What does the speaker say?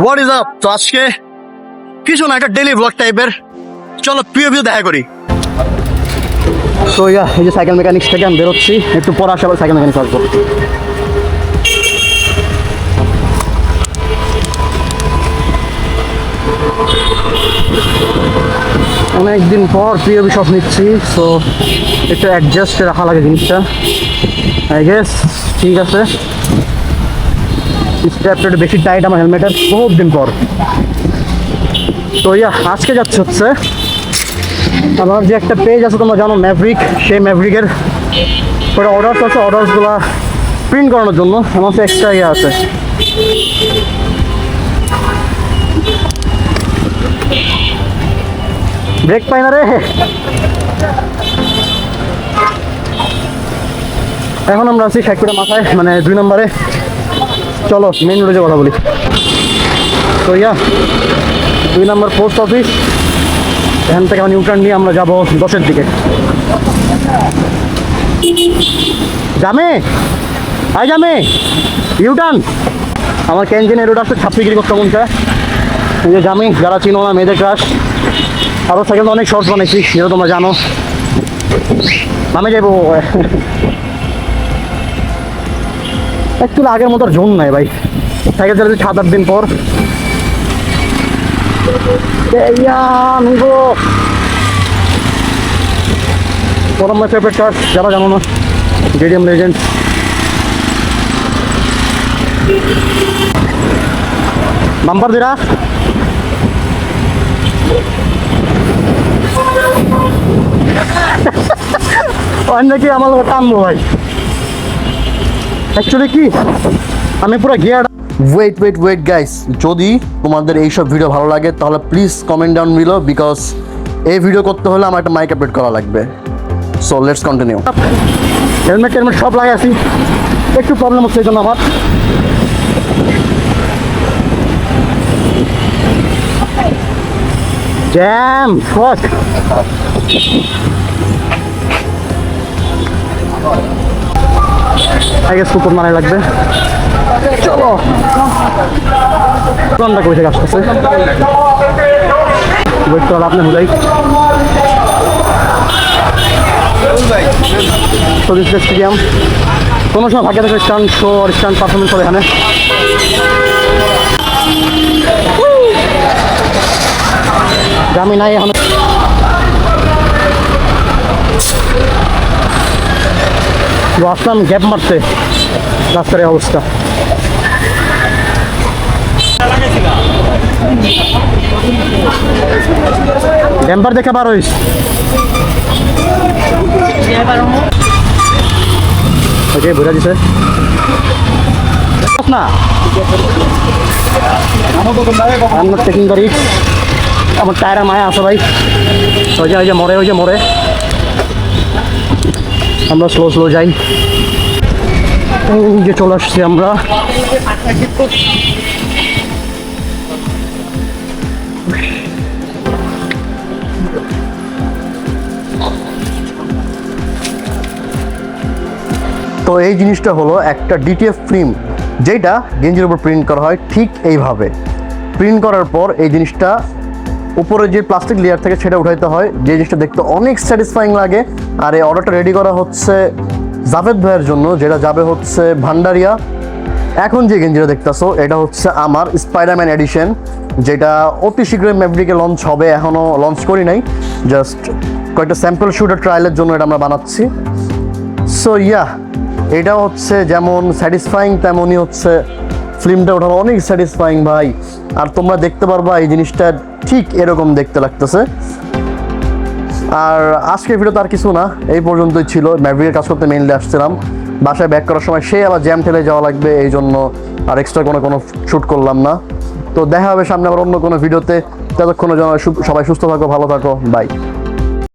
What is up? তো আজকে কিছু না, একটা ডেইলি ব্লগ টাইপের, চলো প্রিয় দেখা করি। তো এই যে সাইকেল মেকানিক্স থেকে আমি বেরোচ্ছি, একটু পরে আসে আবার সাইকেল মেকানিক্স আসবো। অনেকদিন পর প্রিয় সব নিচ্ছি, সো একটু অ্যাডজাস্ট রাখা লাগে জিনিসটা, আই গেস। ঠিক আছে, স্ট্র্যাপটা একটু বেশি টাইট আমার হেলমেটের, বহুত দিন পর। তো আজকে যাচ্ছে হচ্ছে আমার যে একটা পেজ আছে তোমরা জানো, ম্যাভরিক, সেই ম্যাভরিকের ওটা অর্ডার্স আছে, অর্ডার্সগুলো প্রিন্ট করানোর জন্য আমার কাছে এক্সট্রা আছে। ব্রেক পাই না রে। এখন আমরা আছি শেখপুরের মাথায়, মানে 2 নম্বরে। চলো মেইন রোডে কথা বলি। তো 2 নম্বর পোস্ট অফিস, এখান থেকে নিউ টার্ন নিয়ে আমরা যাবো 10-এর দিকে। জামে আই জামে ইউটার্ন, আমার ক্যান্টিনের রোড আসছে, ছাপ্পিগিরি করতে মন চায়। এই যে জামি, যারা চিনো না, মেয়েদের ক্রাশ। আরও সাইকেল অনেক শর্টস বানাইছি, যেটা তোমরা জানো। আমি যাইবো অ্যাকচুয়ালি আগের মতো জোন নাই ভাই, সাইকেল চালাচ্ছি 7-8 দিন পর। প্রথম মাই ফেভারিট কার, যারা জানো না, জেডিএম লেজেন্ড। বাম্পার দিরা নাকি আমার টানবো ভাই। অ্যাকচুয়ালি কি আমি পুরো গিয়ার। ওয়েট গাইস, যদি তোমাদের এইসব ভিডিও ভালো লাগে তাহলে please comment down below, because এই ভিডিও করতে হলে আমার একটা মাইক আপডেট করা লাগবে। So let's continue. হেলমেট সব লাগাই আছি, একটু প্রবলেম হচ্ছে এই জন্য আমার। জ্যাম ফুক, আগে সুপার মারাই লাগবে। চলো কোনটা কই থেকে আসতেছে, ওয়েট করো আপনি বুঝাই। স্টেডিয়াম কোনো সময় ভাগ্য থেকে স্টান্ট শো আর স্টান্ট পারফরমেন্স করে এখানে। জামি নাই এখন, আসলাম গ্যাপ মারতে, রাস্তার অবস্থা। ড্যাম্পার দেখা বার হইস ওকে বুঝা দিছে না, আমরা চেকিং করি। আমার টায়ারের মায়া আছে ভাই, ওই যে মরে আমরা স্লো যাই। এই যে চলে আসছি আমরা। তো এই জিনিসটা হলো একটা ডিটিএফ ফিল্ম, যেটা গেঞ্জির উপর প্রিন্ট করা হয় ঠিক এইভাবে। প্রিন্ট করার পর এই জিনিসটা উপরে যে প্লাস্টিক লেয়ার থেকে সেটা উঠাইতে হয়, যে জিনিসটা দেখতে অনেক স্যাটিসফাইং লাগে। আর এই অর্ডারটা রেডি করা হচ্ছে জাভেদ ভাইয়ের জন্য, যেটা যাবে হচ্ছে ভান্ডারিয়া। এখন যে গেঞ্জিটা দেখতেছো এটা হচ্ছে আমার স্পাইডারম্যান এডিশন, যেটা অতি শীঘ্রই ম্যাভরিকে লঞ্চ হবে। এখনও লঞ্চ করি নাই, জাস্ট কয়েকটা স্যাম্পল শুটের ট্রায়ালের জন্য এটা আমরা বানাচ্ছি। সো এটা হচ্ছে যেমন স্যাটিসফাইং, তেমনই হচ্ছে ফিল্মটা ওঠানো অনেক স্যাটিসফাইং ভাই। আর তোমরা দেখতে পারবা এই জিনিসটা ঠিক এরকম দেখতে লাগতেছে। আর আজকের ভিডিও তো আর কিছু না, এই পর্যন্তই ছিল। ম্যাভরিকের কাজ করতে মেইনলি আসছিলাম, বাসায় ব্যাক করার সময় সে আবার জ্যাম ঠেলে যাওয়া লাগবে, এই জন্য আর এক্সট্রা কোনো শ্যুট করলাম না। তো দেখা হবে সামনে আবার অন্য কোনো ভিডিওতে। ততক্ষণের জন্য সবাই সুস্থ থাকো, ভালো থাকো, বাই।